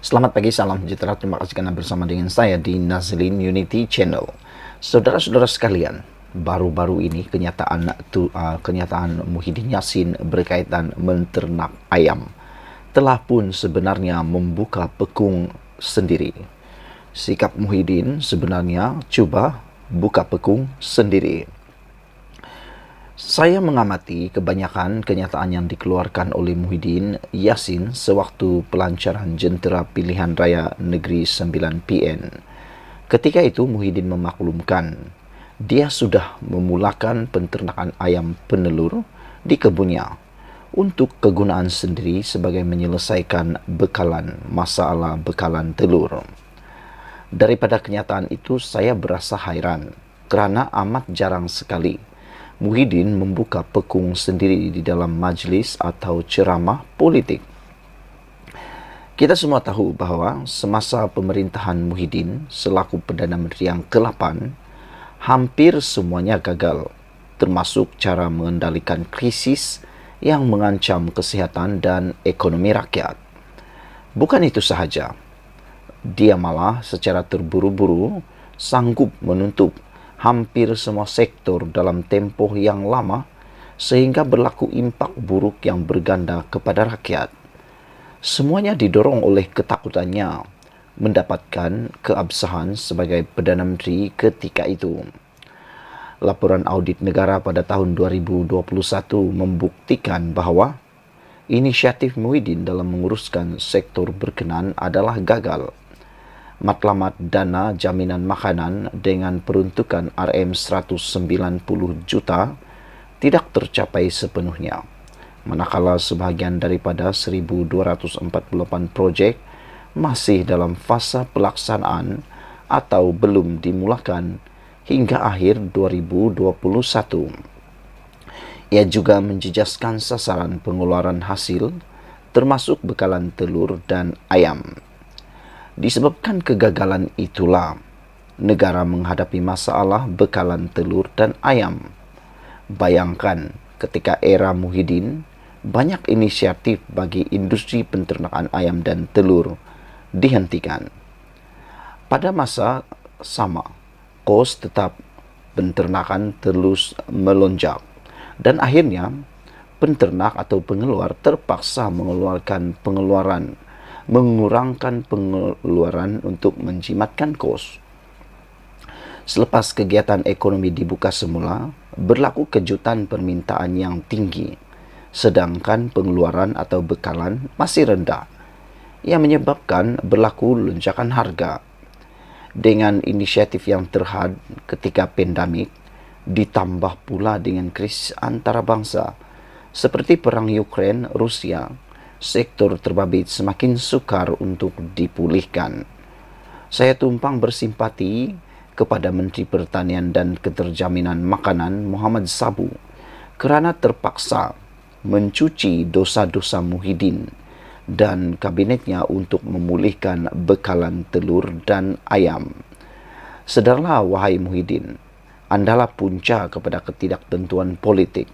Selamat pagi, salam sejahtera. Terima kasih karena bersama dengan saya di Nazlin Unity Channel. Saudara-saudara sekalian, baru-baru ini kenyataan Muhyiddin Yassin berkaitan menternak ayam telah pun sebenarnya membuka pekung sendiri. Sikap Muhyiddin sebenarnya cuba buka pekung sendiri. Saya mengamati kebanyakan kenyataan yang dikeluarkan oleh Muhyiddin Yassin sewaktu pelancaran Jentera Pilihan Raya Negeri 9PN. Ketika itu Muhyiddin memaklumkan dia sudah memulakan penternakan ayam penelur di kebunnya untuk kegunaan sendiri sebagai menyelesaikan masalah bekalan telur. Daripada kenyataan itu saya berasa hairan kerana amat jarang sekali Muhyiddin membuka pekung sendiri di dalam majlis atau ceramah politik. Kita semua tahu bahawa semasa pemerintahan Muhyiddin selaku Perdana Menteri yang ke-8, hampir semuanya gagal, termasuk cara mengendalikan krisis yang mengancam kesihatan dan ekonomi rakyat. Bukan itu sahaja, dia malah secara terburu-buru sanggup menutup hampir semua sektor dalam tempoh yang lama sehingga berlaku impak buruk yang berganda kepada rakyat. Semuanya didorong oleh ketakutannya mendapatkan keabsahan sebagai Perdana Menteri ketika itu. Laporan audit negara pada tahun 2021 membuktikan bahawa inisiatif Muhyiddin dalam menguruskan sektor berkenaan adalah gagal. Matlamat dana jaminan makanan dengan peruntukan RM190 juta tidak tercapai sepenuhnya, manakala sebahagian daripada 1,248 projek masih dalam fasa pelaksanaan atau belum dimulakan hingga akhir 2021. Ia juga menjejaskan sasaran pengeluaran hasil termasuk bekalan telur dan ayam. Disebabkan kegagalan itulah, negara menghadapi masalah bekalan telur dan ayam. Bayangkan ketika era Muhyiddin, banyak inisiatif bagi industri penternakan ayam dan telur dihentikan. Pada masa sama, kos tetap penternakan terus melonjak dan akhirnya penternak atau pengeluar terpaksa mengurangkan pengeluaran untuk menjimatkan kos. Selepas kegiatan ekonomi dibuka semula, berlaku kejutan permintaan yang tinggi, sedangkan pengeluaran atau bekalan masih rendah, yang menyebabkan berlaku lonjakan harga. Dengan inisiatif yang terhad ketika pandemik, ditambah pula dengan krisis antarabangsa seperti perang Ukraine-Rusia, sektor terbabit semakin sukar untuk dipulihkan. Saya tumpang bersimpati kepada Menteri Pertanian dan Keterjaminan Makanan Muhammad Sabu kerana terpaksa mencuci dosa-dosa Muhyiddin dan kabinetnya untuk memulihkan bekalan telur dan ayam. Sedarlah wahai Muhyiddin, andalah punca kepada ketidaktentuan politik,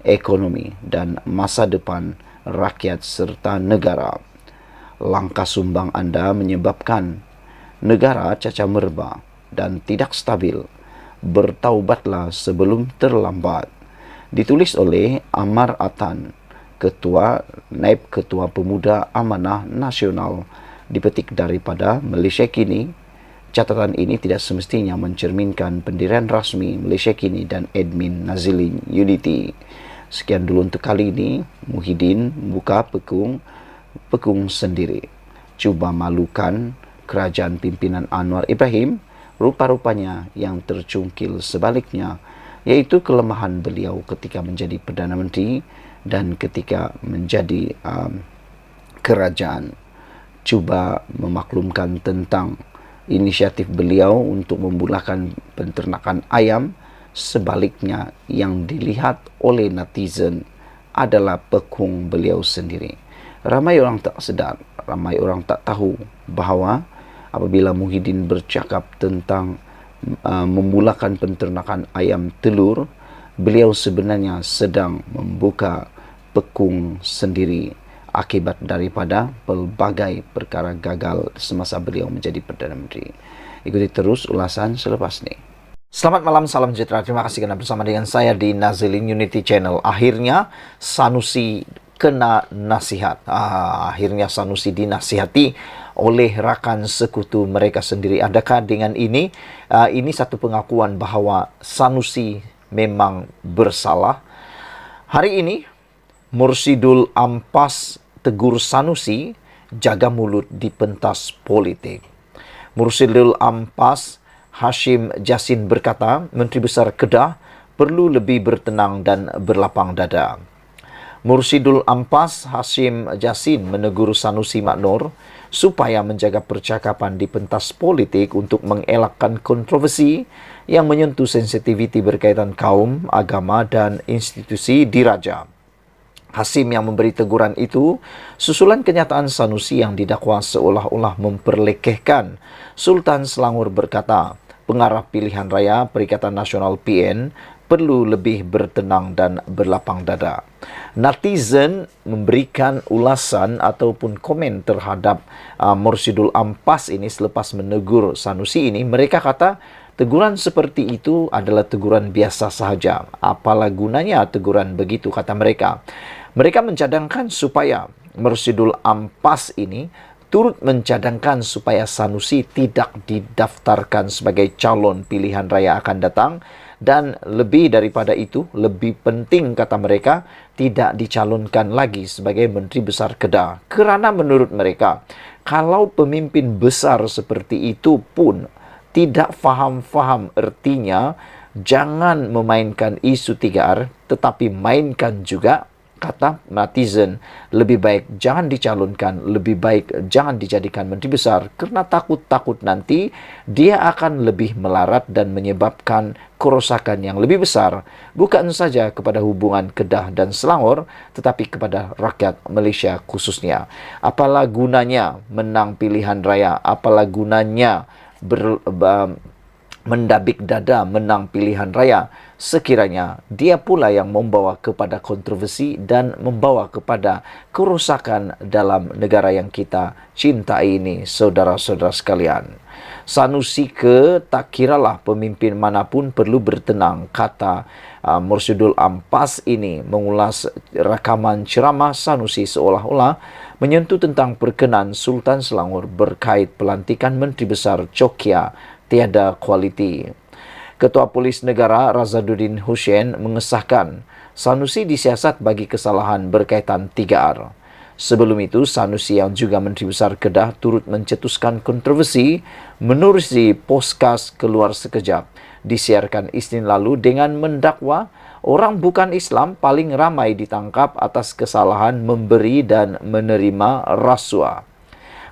ekonomi dan masa depan rakyat serta negara. Langkah sumbang anda menyebabkan negara cacat merba dan tidak stabil. Bertaubatlah sebelum terlambat. Ditulis oleh Amar Atan, Naib Ketua Pemuda Amanah Nasional, dipetik daripada Malaysia Kini. Catatan ini tidak semestinya mencerminkan pendirian rasmi Malaysia Kini dan admin Nazlin Unity. Sekian dulu untuk kali ini. Muhyiddin buka pekung sendiri, cuba malukan kerajaan pimpinan Anwar Ibrahim. Rupa-rupanya yang tercungkil sebaliknya, yaitu kelemahan beliau ketika menjadi Perdana Menteri dan ketika menjadi kerajaan. Cuba memaklumkan tentang inisiatif beliau untuk memulakan penternakan ayam. Sebaliknya, yang dilihat oleh netizen adalah pekung beliau sendiri. Ramai orang tak sedar, ramai orang tak tahu bahawa apabila Muhyiddin bercakap tentang memulakan penternakan ayam telur, beliau sebenarnya sedang membuka pekung sendiri akibat daripada pelbagai perkara gagal semasa beliau menjadi Perdana Menteri. Ikuti terus ulasan selepas ini. Selamat malam, salam sejahtera. Terima kasih kerana bersama dengan saya di Nazilin Unity Channel. Akhirnya Sanusi kena nasihat. Akhirnya Sanusi dinasihati oleh rakan sekutu mereka sendiri. Adakah dengan ini satu pengakuan bahawa Sanusi memang bersalah? Hari ini Mursyidul Ampas tegur Sanusi jaga mulut di pentas politik. Mursyidul Ampas Hashim Jassin berkata, Menteri Besar Kedah perlu lebih bertenang dan berlapang dada. Mursyidul Ampas Hashim Jassin menegur Sanusi Maknor supaya menjaga percakapan di pentas politik untuk mengelakkan kontroversi yang menyentuh sensitiviti berkaitan kaum, agama dan institusi diraja. Hashim yang memberi teguran itu susulan kenyataan Sanusi yang didakwa seolah-olah memperlekehkan. Sultan Selangor berkata, pengarah pilihan raya Perikatan Nasional PN perlu lebih bertenang dan berlapang dada. Netizen memberikan ulasan ataupun komen terhadap Mursyidul Ampas ini selepas menegur Sanusi ini. Mereka kata, teguran seperti itu adalah teguran biasa sahaja. Apalah gunanya teguran begitu, kata mereka. Mereka mencadangkan supaya Mursyidul Ampas ini turut mencadangkan supaya Sanusi tidak didaftarkan sebagai calon pilihan raya akan datang, dan lebih daripada itu, lebih penting kata mereka, tidak dicalonkan lagi sebagai Menteri Besar Kedah. Kerana menurut mereka, kalau pemimpin besar seperti itu pun tidak faham-faham ertinya, jangan memainkan isu 3R, tetapi mainkan juga, kata netizen, lebih baik jangan dicalonkan, lebih baik jangan dijadikan Menteri Besar, kerana takut-takut nanti dia akan lebih melarat dan menyebabkan kerosakan yang lebih besar, bukan saja kepada hubungan Kedah dan Selangor, tetapi kepada rakyat Malaysia khususnya. Apalah gunanya menang pilihan raya, apalah gunanya mendabik dada menang pilihan raya sekiranya dia pula yang membawa kepada kontroversi dan membawa kepada kerosakan dalam negara yang kita cintai ini, saudara-saudara sekalian. Sanusi tak kiralah pemimpin manapun perlu bertenang, kata Mursyidul Ampas ini mengulas rakaman ceramah Sanusi seolah-olah menyentuh tentang perkenan Sultan Selangor berkait pelantikan Menteri Besar Cokia tiada kualiti. Ketua Polis Negara Razaduddin Hussein mengesahkan Sanusi disiasat bagi kesalahan berkaitan 3R. Sebelum itu, Sanusi yang juga Menteri Besar Kedah turut mencetuskan kontroversi menerusi podcast Keluar Sekejap disiarkan Isnin lalu dengan mendakwa orang bukan Islam paling ramai ditangkap atas kesalahan memberi dan menerima rasuah.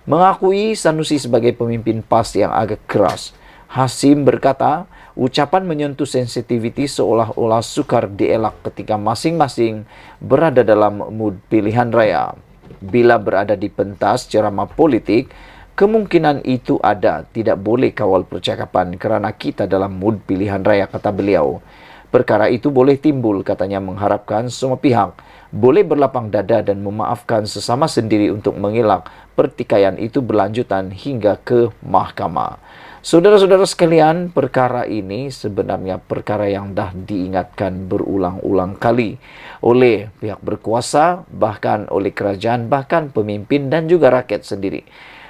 Mengakui Sanusi sebagai pemimpin PAS yang agak keras, Hashim berkata, ucapan menyentuh sensitiviti seolah-olah sukar dielak ketika masing-masing berada dalam mood pilihan raya. Bila berada di pentas ceramah politik, kemungkinan itu ada, tidak boleh kawal percakapan kerana kita dalam mood pilihan raya, kata beliau. Perkara itu boleh timbul, katanya, mengharapkan semua pihak boleh berlapang dada dan memaafkan sesama sendiri untuk mengelak pertikaian itu berlanjutan hingga ke mahkamah. Saudara-saudara sekalian, perkara ini sebenarnya perkara yang dah diingatkan berulang-ulang kali oleh pihak berkuasa, bahkan oleh kerajaan, bahkan pemimpin dan juga rakyat sendiri.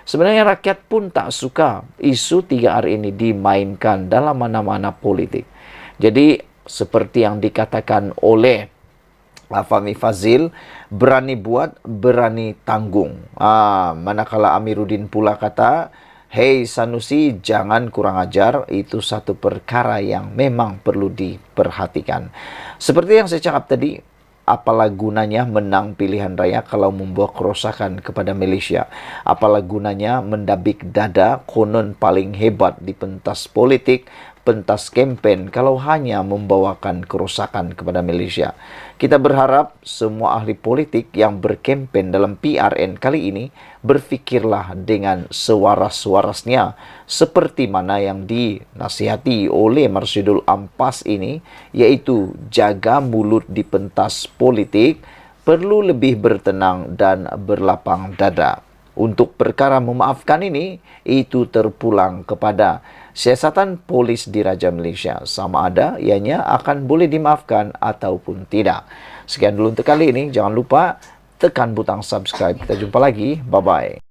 Sebenarnya rakyat pun tak suka isu 3R ini dimainkan dalam mana-mana politik. Jadi, seperti yang dikatakan oleh Fahmi Fazil, berani buat, berani tanggung. Manakala Amiruddin pula kata, hei Sanusi, jangan kurang ajar, itu satu perkara yang memang perlu diperhatikan. Seperti yang saya cakap tadi, apalah gunanya menang pilihan raya kalau membawa kerosakan kepada Malaysia? Apalah gunanya mendabik dada konon paling hebat di pentas politik, pentas kempen, kalau hanya membawakan kerosakan kepada Malaysia? Kita berharap semua ahli politik yang berkempen dalam PRN kali ini berfikirlah dengan sewaras-warasnya seperti mana yang dinasihati oleh Mursyidul Ampas ini, yaitu jaga mulut di pentas politik, perlu lebih bertenang dan berlapang dada. Untuk perkara memaafkan ini, itu terpulang kepada siasatan polis Diraja Malaysia. Sama ada ianya akan boleh dimaafkan ataupun tidak. Sekian dulu untuk kali ini. Jangan lupa tekan butang subscribe. Kita jumpa lagi. Bye-bye.